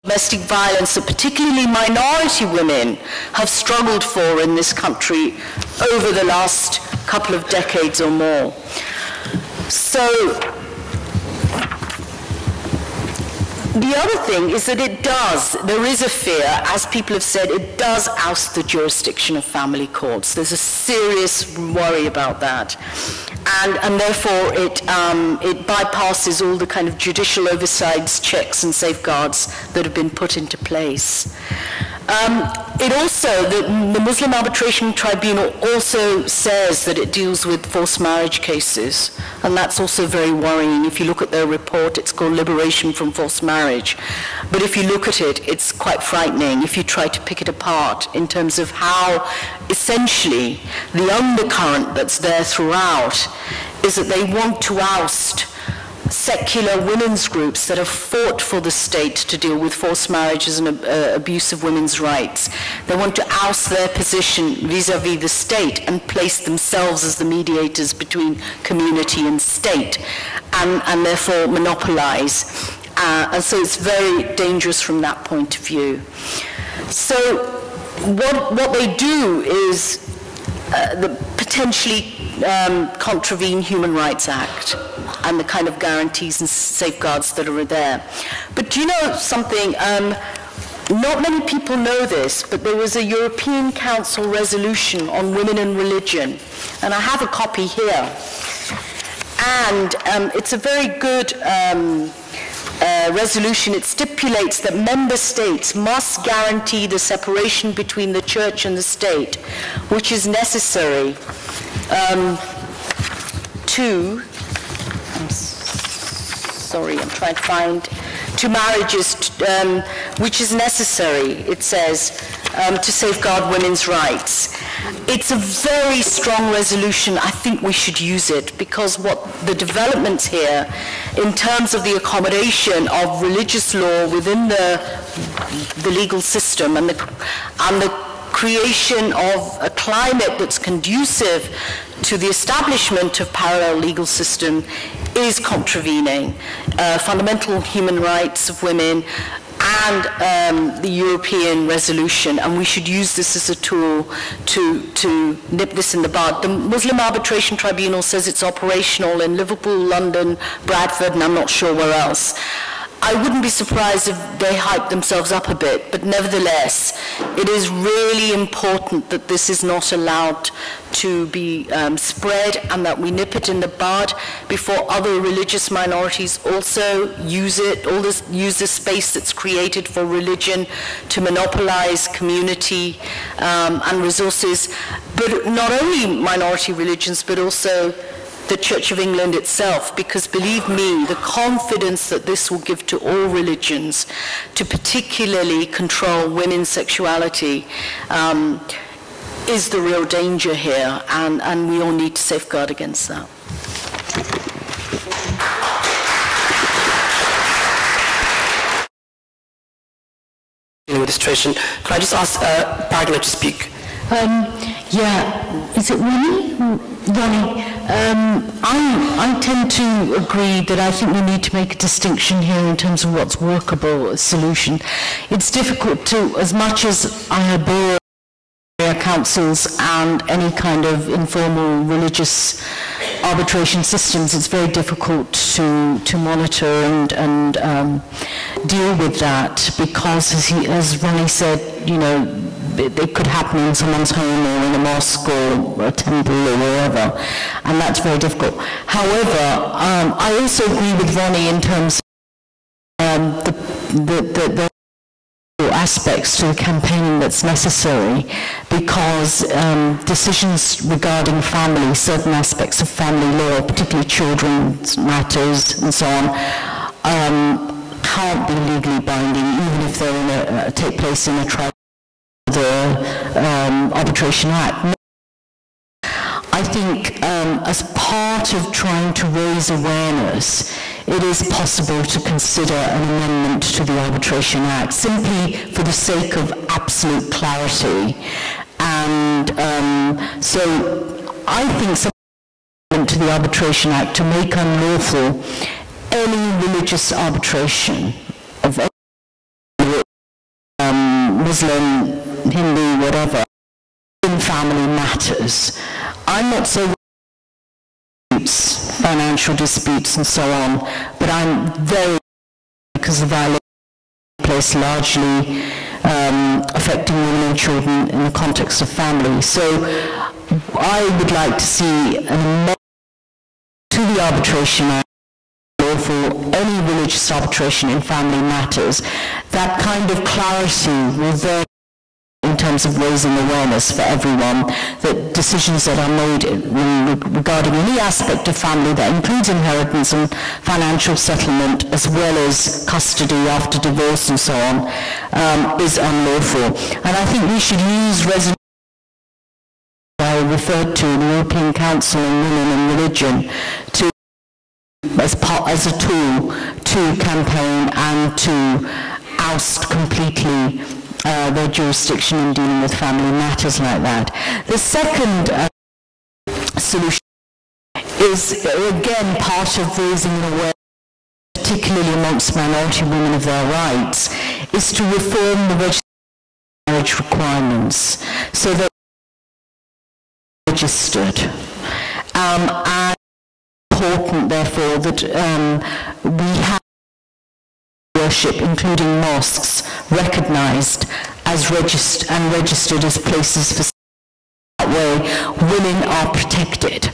domestic violence that particularly minority women have struggled for in this country over the last couple of decades or more. So, the other thing is that there is a fear, as people have said, it does oust the jurisdiction of family courts. There's a serious worry about that. And therefore it bypasses all the kind of judicial oversights, checks and safeguards that have been put into place. The Muslim Arbitration Tribunal also says that it deals with forced marriage cases, and that's also very worrying. If you look at their report, it's called Liberation from Forced Marriage. But if you look at it, it's quite frightening if you try to pick it apart in terms of how essentially the undercurrent that's there throughout is that they want to oust secular women's groups that have fought for the state to deal with forced marriages and abuse of women's rights. They want to oust their position vis-à-vis the state and place themselves as the mediators between community and state, and therefore monopolize. And so it's very dangerous from that point of view. So what they do is potentially contravene Human Rights Act and the kind of guarantees and safeguards that are there. But do you know something? Not many people know this, but there was a European Council resolution on women and religion, and I have a copy here. And it's a very good resolution. It stipulates that member states must guarantee the separation between the church and the state, which is necessary to marriages, which is necessary, it says, to safeguard women's rights. It's a very strong resolution. I think we should use it, because what the developments here in terms of the accommodation of religious law within the legal system and the creation of a climate that's conducive to the establishment of parallel legal system is contravening fundamental human rights of women and the European resolution, and we should use this as a tool to nip this in the bud. The Muslim Arbitration Tribunal says it's operational in Liverpool, London, Bradford, and I'm not sure where else. I wouldn't be surprised if they hype themselves up a bit, but nevertheless, it is really important that this is not allowed to be spread, and that we nip it in the bud before other religious minorities also use it, use the space that's created for religion to monopolize community and resources, but not only minority religions, but also the Church of England itself, because believe me, the confidence that this will give to all religions to particularly control women's sexuality is the real danger here, and we all need to safeguard against that. Administration. Could I just ask Pragna to speak? Yeah, is it Ronnie? Ronnie, I tend to agree that I think we need to make a distinction here in terms of what's workable as solution. It's difficult to, as much as I abhor councils and any kind of informal religious arbitration systems, it's very difficult to monitor and deal with that, because as Ronnie said, you know, it could happen in someone's home or in a mosque or a temple or wherever, and that's very difficult. However, I also agree with Ronnie in terms of the aspects to the campaigning that's necessary, because decisions regarding family, certain aspects of family law, particularly children's matters and so on, can't be legally binding, even if they're take place in a tribunal. The Arbitration Act. I think as part of trying to raise awareness, it is possible to consider an amendment to the Arbitration Act, simply for the sake of absolute clarity. And so I think some amendment to the Arbitration Act to make unlawful any religious arbitration of any Muslim, Hindu, whatever, in family matters. I'm not so financial disputes and so on, but I'm very, because the violence place largely affecting women and children in the context of family. So I would like to see an amendment to the Arbitration Act for any religious arbitration in family matters. That kind of clarity will then, in terms of raising awareness for everyone, that decisions that are made regarding any aspect of family that includes inheritance and financial settlement, as well as custody after divorce and so on, is unlawful. And I think we should use resolutions I referred to, the European Council on Women and Religion, to as a tool to campaign and to oust completely their jurisdiction in dealing with family matters like that. The second solution is, again, part of raising awareness, particularly amongst minority women, of their rights, is to reform the marriage requirements so that they're registered. And important, therefore, that we have worship, including mosques, recognised as registered as places for that way women are protected.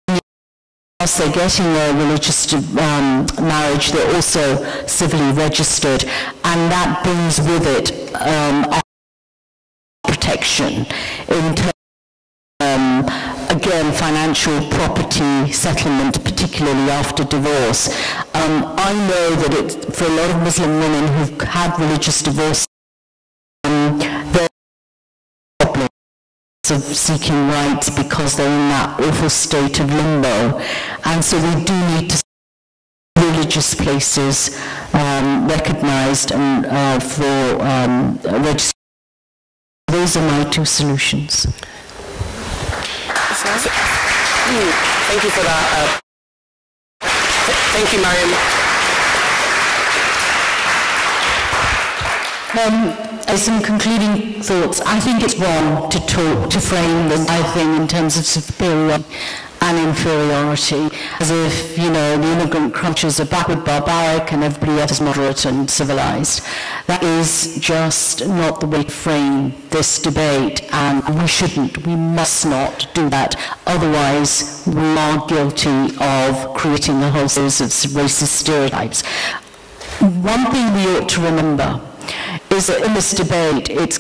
Because they're getting their religious marriage, they're also civilly registered, and that brings with it protection in terms again, financial property settlement, particularly after divorce. I know that for a lot of Muslim women who've had religious divorce, there are problems of seeking rights because they're in that awful state of limbo. And so we do need to see religious places recognised and for registration. Those are my two solutions. Thank you for that. Thank you, Mariam. As some concluding thoughts, I think it's wrong to frame the entire thing in terms of superiority and inferiority, as if, you know, the immigrant cultures are backward, barbaric, and everybody else is moderate and civilized. That is just not the way to frame this debate, and we must not do that. Otherwise, we are guilty of creating a whole series of racist stereotypes. One thing we ought to remember is that in this debate, it's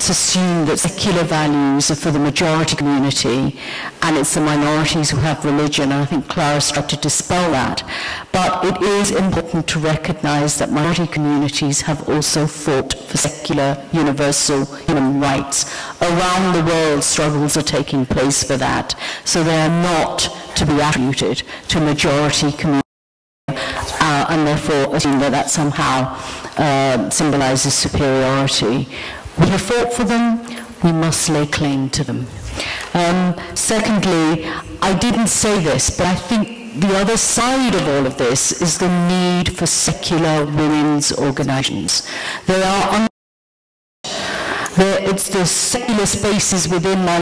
assumed that secular values are for the majority community, and it's the minorities who have religion, and I think Clara's tried to dispel that. But it is important to recognize that minority communities have also fought for secular, universal human rights. Around the world, struggles are taking place for that, so they are not to be attributed to majority communities. And therefore assume that somehow symbolizes superiority. We have fought for them, we must lay claim to them. Secondly, I didn't say this, but I think the other side of all of this is the need for secular women's organizations. It's the secular spaces within my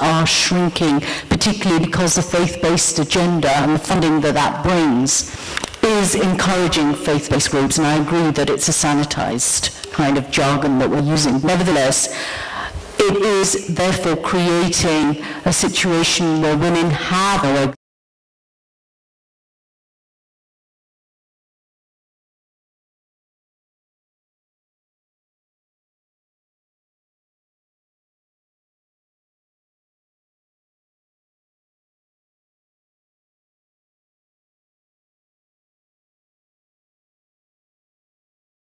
are shrinking, particularly because the faith-based agenda and the funding that brings is encouraging faith-based groups, and I agree that it's a sanitized kind of jargon that we're using. Nevertheless, it is therefore creating a situation where women have